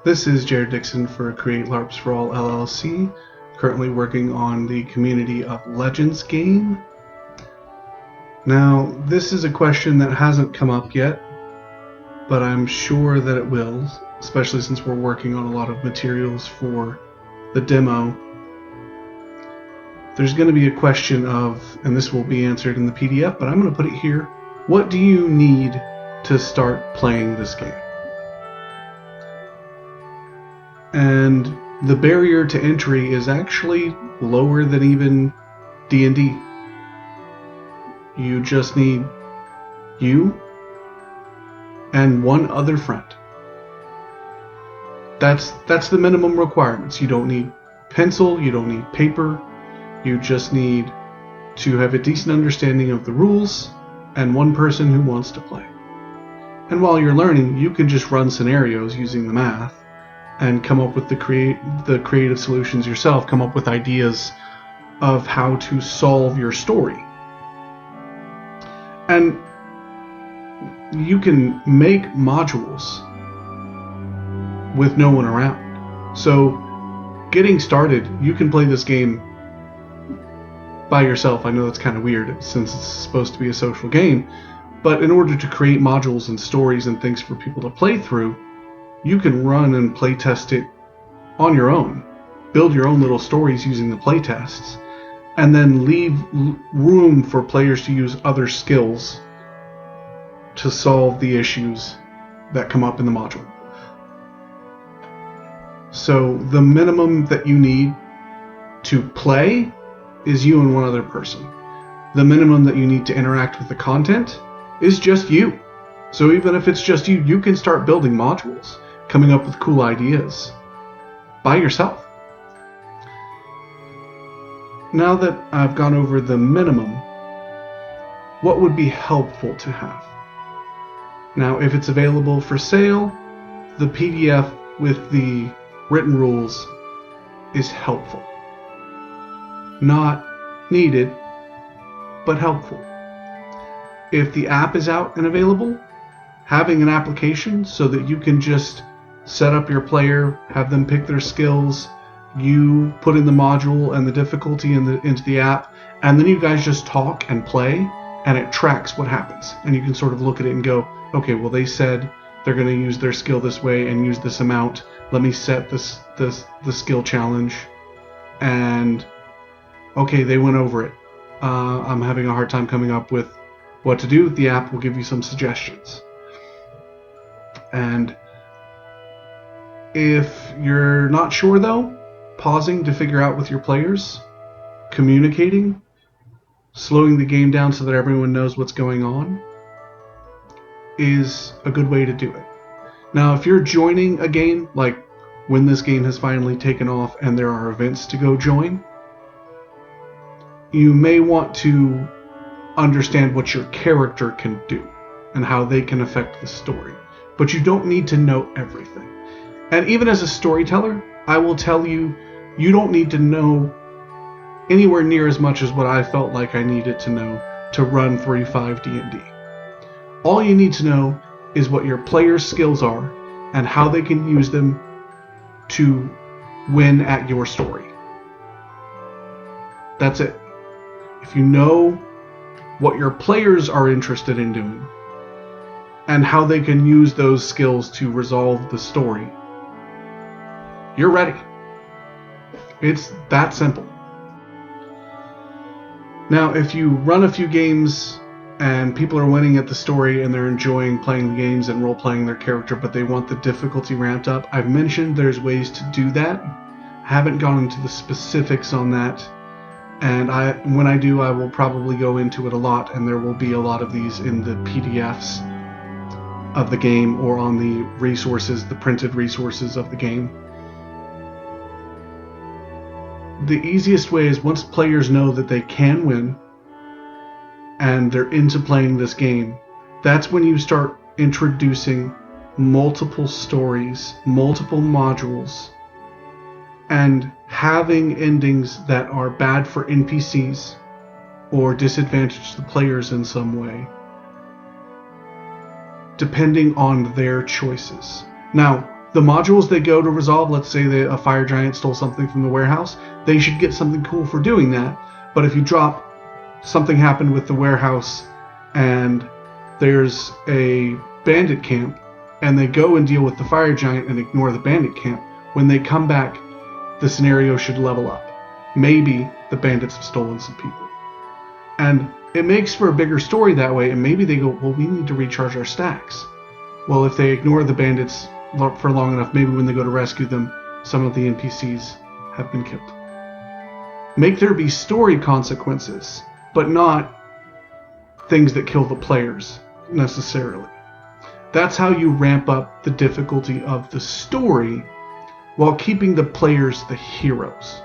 This is Jared Dixon for CREATELARPSFORALL LLC, currently working on the Community of Legends game. Now, this is a question that hasn't come up yet, but I'm sure that it will, especially since we're working on a lot of materials for the demo. There's going to be a question of, and this will be answered in the PDF, but I'm going to put it here, what do you need to start playing this game? And the barrier to entry is actually lower than even D&D. You just need you and one other friend. That's the minimum requirements. You don't need pencil, you don't need paper, you just need to have a decent understanding of the rules and one person who wants to play. And while you're learning, you can just run scenarios using the math and come up with the creative solutions yourself, come up with ideas of how to solve your story. And you can make modules with no one around. So getting started, you can play this game by yourself. I know that's kind of weird since it's supposed to be a social game, but in order to create modules and stories and things for people to play through, you can run and play test it on your own, build your own little stories using the play tests, and then leave room for players to use other skills to solve the issues that come up in the module. So the minimum that you need to play is you and one other person. The minimum that you need to interact with the content is just you. So even if it's just you, you can start building modules, coming up with cool ideas by yourself. Now that I've gone over the minimum, what would be helpful to have? Now, if it's available for sale, the PDF with the written rules is helpful. Not needed, but helpful. If the app is out and available, having an application so that you can just set up your player, have them pick their skills, you put in the module and the difficulty into the app, and then you guys just talk and play, and it tracks what happens. And you can sort of look at it and go, okay, well, they said they're going to use their skill this way and use this amount. Let me set the skill challenge. And okay, they went over it. I'm having a hard time coming up with what to do. The app will give you some suggestions. And if you're not sure though, pausing to figure out with your players, communicating, slowing the game down so that everyone knows what's going on is a good way to do it. Now, if you're joining a game, like when this game has finally taken off and there are events to go join, you may want to understand what your character can do and how they can affect the story. But you don't need to know everything. And even as a storyteller, I will tell you, you don't need to know anywhere near as much as what I felt like I needed to know to run 3.5 D&D. All you need to know is what your players' skills are and how they can use them to win at your story. That's it. If you know what your players are interested in doing and how they can use those skills to resolve the story, you're ready. It's that simple. Now, if you run a few games and people are winning at the story and they're enjoying playing the games and role-playing their character, but they want the difficulty ramped up, I've mentioned there's ways to do that. I haven't gone into the specifics on that. And when I do, I will probably go into it a lot, and there will be a lot of these in the PDFs of the game or on the resources, the printed resources of the game. The easiest way is once players know that they can win and they're into playing this game, that's when you start introducing multiple stories, multiple modules, and having endings that are bad for NPCs or disadvantage the players in some way. depending on their choices. Now, The modules they go to resolve, let's say a fire giant stole something from the warehouse, they should get something cool for doing that. But if you drop something happened with the warehouse and there's a bandit camp, and they go and deal with the fire giant and ignore the bandit camp, when they come back, the scenario should level up. Maybe the bandits have stolen some people. And it makes for a bigger story that way, and maybe they go, well, we need to recharge our stacks. Well, if they ignore the bandits for long enough, maybe when they go to rescue them, some of the NPCs have been killed. Make there be story consequences, but not things that kill the players necessarily. That's how you ramp up the difficulty of the story while keeping the players the heroes.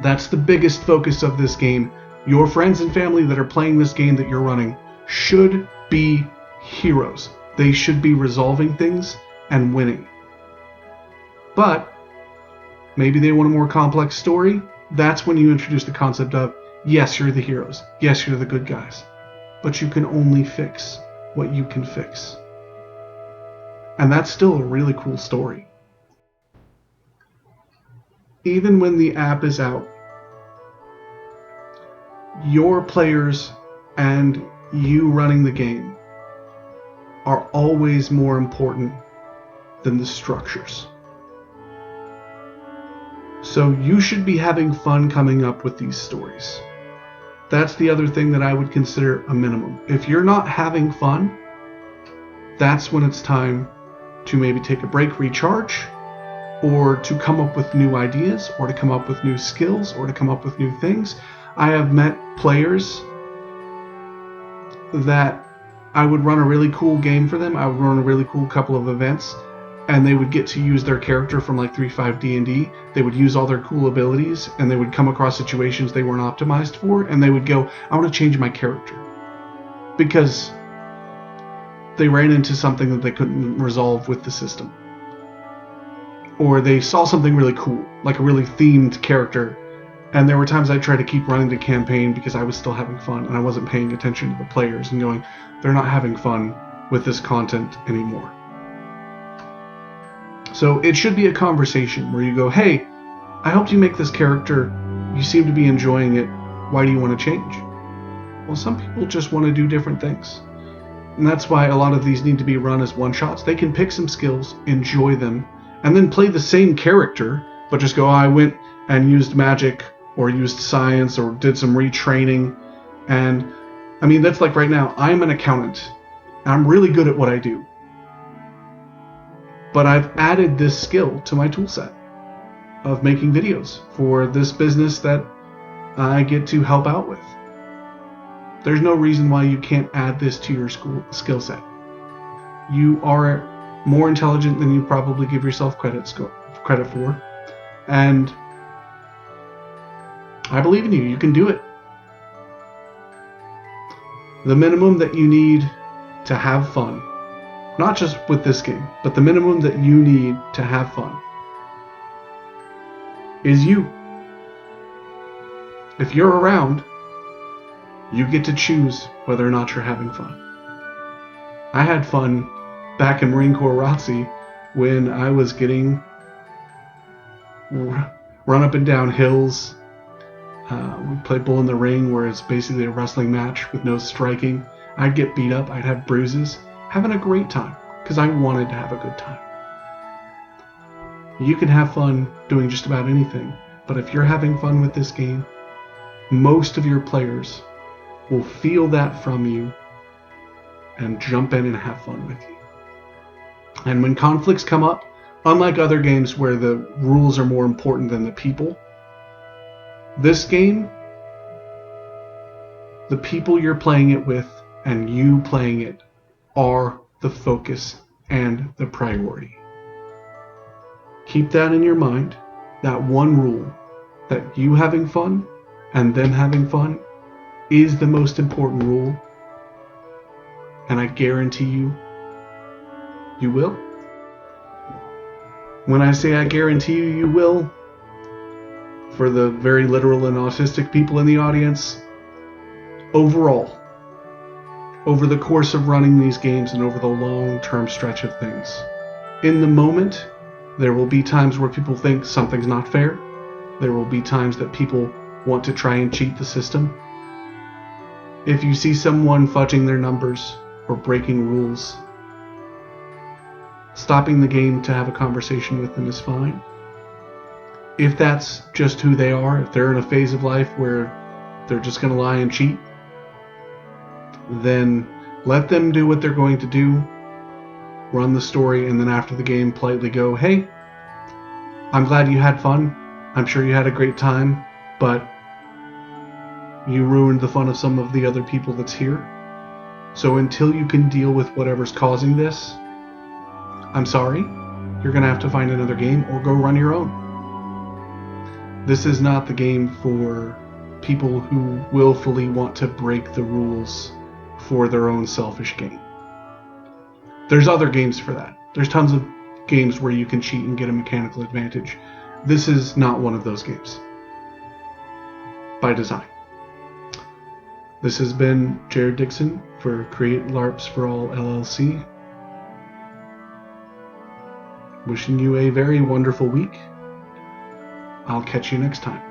That's the biggest focus of this game. Your friends and family that are playing this game that you're running should be heroes. They should be resolving things and winning. But maybe they want a more complex story. That's when you introduce the concept of, yes, you're the heroes. Yes, you're the good guys. But you can only fix what you can fix. And that's still a really cool story. Even when the app is out, your players and you running the game are always more important than the structures. So you should be having fun coming up with these stories. That's the other thing that I would consider a minimum. If you're not having fun, that's when it's time to maybe take a break, recharge, or to come up with new ideas, or to come up with new skills, or to come up with new things. I have met players that I would run a really cool game for them. I would run a really cool couple of events, and they would get to use their character from like 3.5 D&D. They would use all their cool abilities, and they would come across situations they weren't optimized for, and they would go, I want to change my character. Because they ran into something that they couldn't resolve with the system. Or they saw something really cool, like a really themed character, and there were times I tried to keep running the campaign because I was still having fun, and I wasn't paying attention to the players and going, they're not having fun with this content anymore. So it should be a conversation where you go, hey, I helped you make this character. You seem to be enjoying it. Why do you want to change? Well, some people just want to do different things. And that's why a lot of these need to be run as one-shots. They can pick some skills, enjoy them, and then play the same character, but just go, oh, I went and used magic or used science or did some retraining. And I mean, that's like right now, I'm an accountant. And I'm really good at what I do. But I've added this skill to my tool set of making videos for this business that I get to help out with. There's no reason why you can't add this to your skill set. You are more intelligent than you probably give yourself credit for. And I believe in you. You can do it. The minimum that you need to have fun, not just with this game, but the minimum that you need to have fun, is you. If you're around, you get to choose whether or not you're having fun. I had fun back in Marine Corps ROTC when I was getting run up and down hills. We played Bull in the Ring, where it's basically a wrestling match with no striking. I'd get beat up, I'd have bruises, having a great time, because I wanted to have a good time. You can have fun doing just about anything, but if you're having fun with this game, most of your players will feel that from you and jump in and have fun with you. And when conflicts come up, unlike other games where the rules are more important than the people, this game, the people you're playing it with and you playing it are the focus and the priority. Keep that in your mind, that one rule, that you having fun and them having fun is the most important rule, and I guarantee you, you will. When I say I guarantee you, you will, for the very literal and autistic people in the audience, overall, over the course of running these games and over the long-term stretch of things, In the moment, there will be times where people think something's not fair. There will be times that people want to try and cheat the system. If you see someone fudging their numbers or breaking rules, stopping the game to have a conversation with them is fine. If that's just who they are, if they're in a phase of life where they're just going to lie and cheat, then let them do what they're going to do, run the story, and then after the game politely go, hey, I'm glad you had fun. I'm sure you had a great time, but you ruined the fun of some of the other people that's here. So until you can deal with whatever's causing this, I'm sorry, you're going to have to find another game or go run your own. This is not the game for people who willfully want to break the rules for their own selfish gain. There's other games for that. There's tons of games where you can cheat and get a mechanical advantage. This is not one of those games. By design. This has been Jared Dixon for CREATELARPSFORALL LLC. Wishing you a very wonderful week. I'll catch you next time.